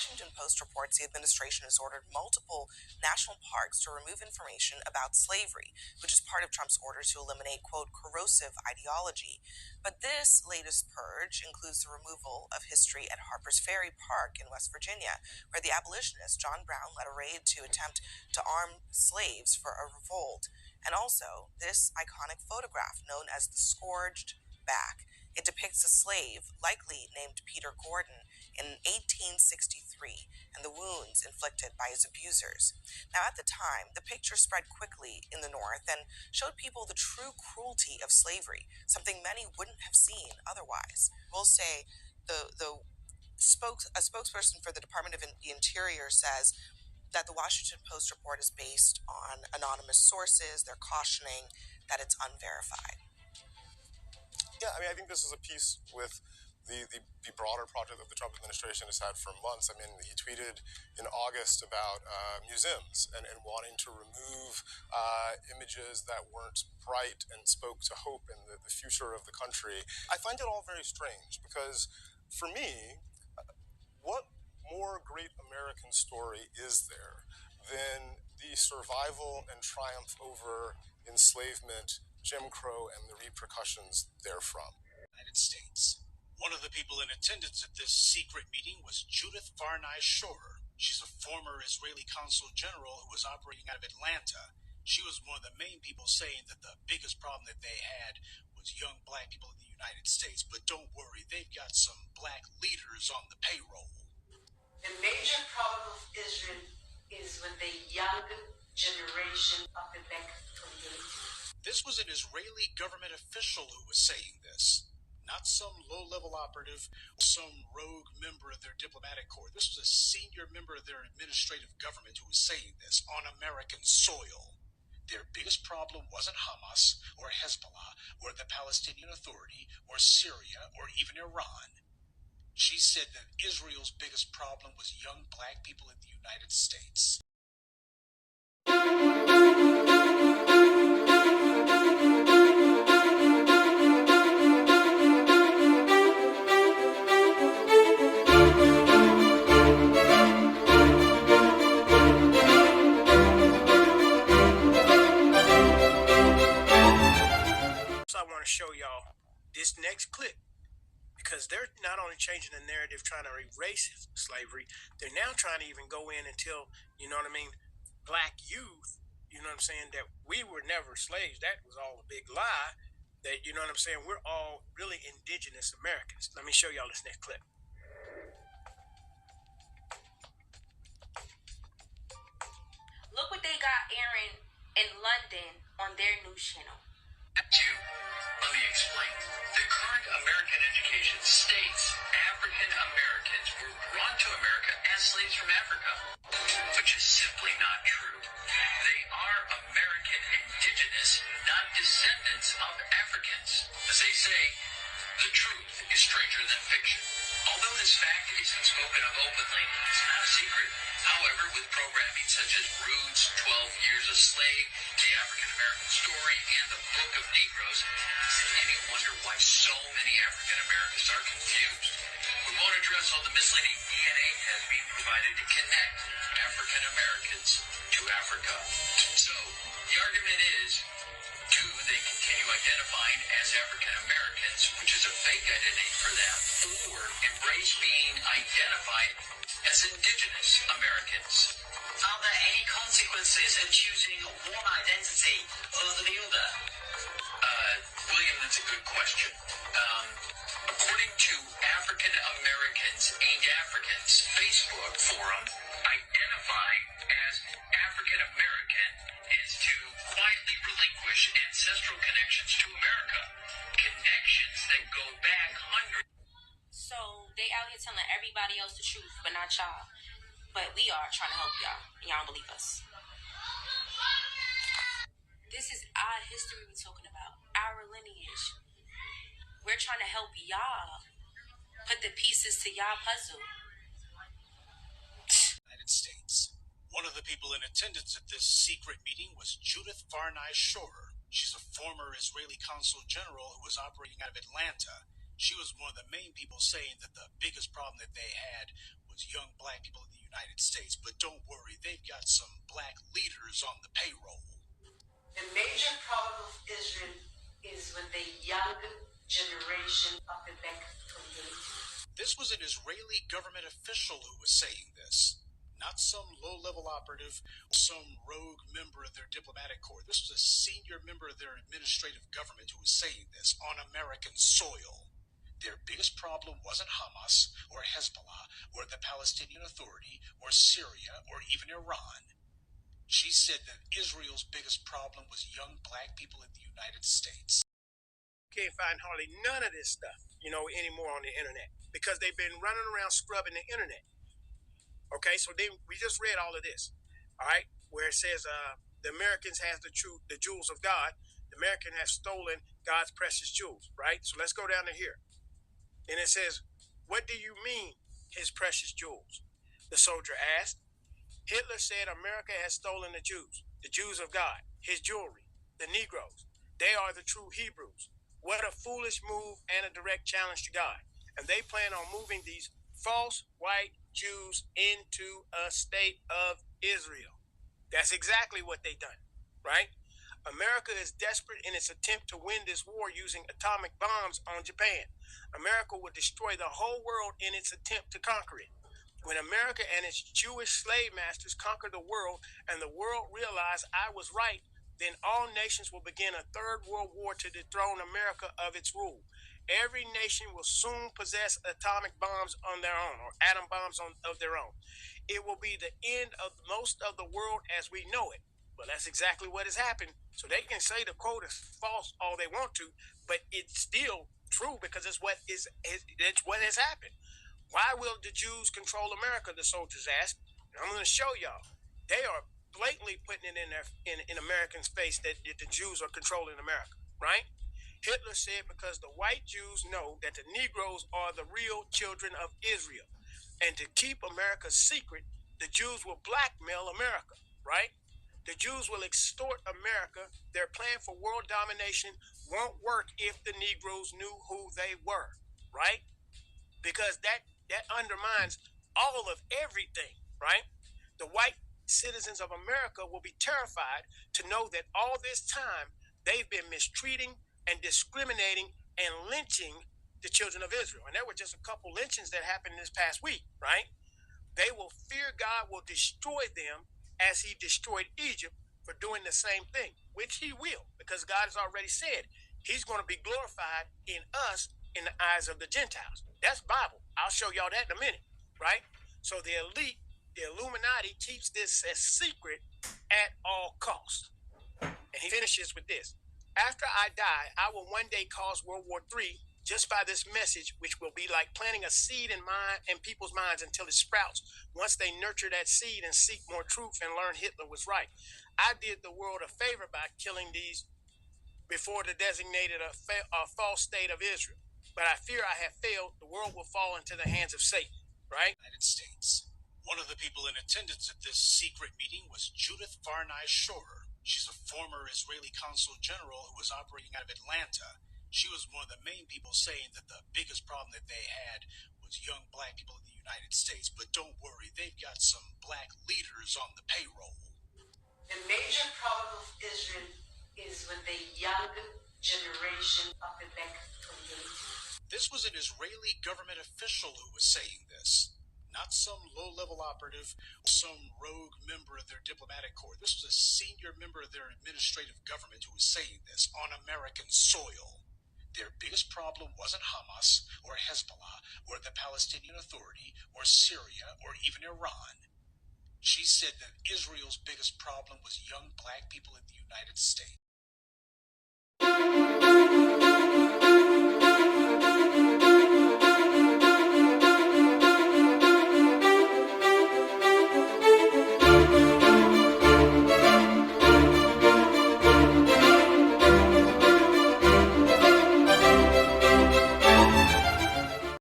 Washington Post reports the administration has ordered multiple national parks to remove information about slavery, which is part of Trump's order to eliminate, quote, corrosive ideology. But this latest purge includes the removal of history at Harper's Ferry Park in West Virginia, where the abolitionist John Brown led a raid to attempt to arm slaves for a revolt. And also, this iconic photograph known as the Scourged Back. It depicts a slave, likely named Peter Gordon, in 1863 and the wounds inflicted by his abusers. Now, at the time, the picture spread quickly in the North and showed people the true cruelty of slavery, something many wouldn't have seen otherwise. We'll say a spokesperson for the Department of the Interior says that the Washington Post report is based on anonymous sources. They're cautioning that it's unverified. Yeah, I think this is a piece with the broader project that the Trump administration has had for months. He tweeted in August about museums and wanting to remove images that weren't bright and spoke to hope in the future of the country. I find it all very strange because, for me, what more great American story is there than the survival and triumph over enslavement, Jim Crow, and the repercussions therefrom? United States. One of the people in attendance at this secret meeting was Judith Varney Shorer. She's a former Israeli consul general who was operating out of Atlanta. She was one of the main people saying that the biggest problem that they had was young black people in the United States. But don't worry, they've got some black leaders on the payroll. The major problem of Israel is with the young generation of the black community. This was an Israeli government official who was saying this, not some low-level operative, some rogue member of their diplomatic corps. This was a senior member of their administrative government who was saying this on American soil. Their biggest problem wasn't Hamas or Hezbollah or the Palestinian Authority or Syria or even Iran. She said that Israel's biggest problem was young black people in the United States. I want to show y'all this next clip because they're not only changing the narrative, trying to erase slavery, they're now trying to even go in and tell, black youth, that we were never slaves. That was all a big lie. That, we're all really indigenous Americans. Let me show y'all this next clip. Look what they got airing in London on their news channel. Let me explain. The current American education states African Americans were brought to America as slaves from Africa, which is simply not true. They are American indigenous, not descendants of Africans. As they say, the truth is stranger than fiction. Although this fact isn't spoken of openly, it's not a secret. However, with programming such as Roots, 12 Years a Slave, The African American Story, and The Book of Negroes, is it any wonder why so many African Americans are confused? We won't address all the misleading DNA tests being provided to connect African Americans to Africa. So, the argument is, do they continue identifying as African Americans, which is a fake identity for them, or embrace being identified as indigenous Americans? Are there any consequences in choosing one identity over the other? William, that's a good question. According to African Americans Ain't Africans Facebook forum, identifying as African American is to quietly relinquish ancestral connections to America, connections that go back hundreds. So they out here telling everybody else the truth, but not y'all. But we are trying to help y'all, and y'all don't believe us. This is our history we're talking about, our lineage. We're trying to help y'all put the pieces to y'all puzzle. United States. One of the people in attendance at this secret meeting was Judith Varney Shorer. She's a former Israeli consul general who was operating out of Atlanta. She was one of the main people saying that the biggest problem that they had was young black people United States, but don't worry, they've got some black leaders on the payroll. The major problem of Israel is with the young generation of the black community. This was an Israeli government official who was saying this, not some low-level operative, some rogue member of their diplomatic corps. This was a senior member of their administrative government who was saying this on American soil. Their biggest problem wasn't Hamas or Hezbollah or the Palestinian Authority or Syria or even Iran. She said that Israel's biggest problem was young black people in the United States. Can't find hardly none of this stuff, anymore on the internet because they've been running around scrubbing the internet. Okay, so then we just read all of this, all right, where it says the Americans have the jewels of God. The American has stolen God's precious jewels, right? So let's go down to here. And it says, what do you mean, his precious jewels? The soldier asked. Hitler said America has stolen the Jews of God, his jewelry, the Negroes. They are the true Hebrews. What a foolish move and a direct challenge to God. And they plan on moving these false white Jews into a state of Israel. That's exactly what they done, right? America is desperate in its attempt to win this war using atomic bombs on Japan. America will destroy the whole world in its attempt to conquer it. When America and its Jewish slave masters conquer the world and the world realize I was right, then all nations will begin a third world war to dethrone America of its rule. Every nation will soon possess atomic bombs on their own or atom bombs of their own. It will be the end of most of the world as we know it. Well, that's exactly what has happened. So they can say the quote is false all they want to, but it's still true because it's what has happened. Why will the Jews control America? The soldiers asked. And I'm going to show y'all. They are blatantly putting it in Americans' face that the Jews are controlling America, right? Hitler said because the white Jews know that the Negroes are the real children of Israel. And to keep America secret, the Jews will blackmail America, right? The Jews will extort America. Their plan for world domination won't work if the Negroes knew who they were, right? Because that undermines all of everything, right? The white citizens of America will be terrified to know that all this time they've been mistreating and discriminating and lynching the children of Israel. And there were just a couple lynchings that happened this past week, right? They will fear God will destroy them as he destroyed Egypt for doing the same thing, which he will, because God has already said he's going to be glorified in us in the eyes of the Gentiles. That's Bible. I'll show y'all that in a minute, right? So the elite, the Illuminati, keeps this as secret at all costs. And he finishes with this. After I die, I will one day cause World War III just by this message, which will be like planting a seed in people's minds until it sprouts. Once they nurture that seed and seek more truth and learn Hitler was right. I did the world a favor by killing these before the designated a false state of Israel. But I fear I have failed. The world will fall into the hands of Satan, right? United States. One of the people in attendance at this secret meeting was Judith Varney Shorer. She's a former Israeli consul general who was operating out of Atlanta. She was one of the main people saying that the biggest problem that they had was young black people in the United States. But don't worry, they've got some black leaders on the payroll. The major problem of Israel is with the young generation of the black community. This was an Israeli government official who was saying this, not some low-level operative, some rogue member of their diplomatic corps. This was a senior member of their administrative government who was saying this on American soil. Their biggest problem wasn't Hamas or Hezbollah or the Palestinian Authority or Syria or even Iran. She said that Israel's biggest problem was young black people in the United States.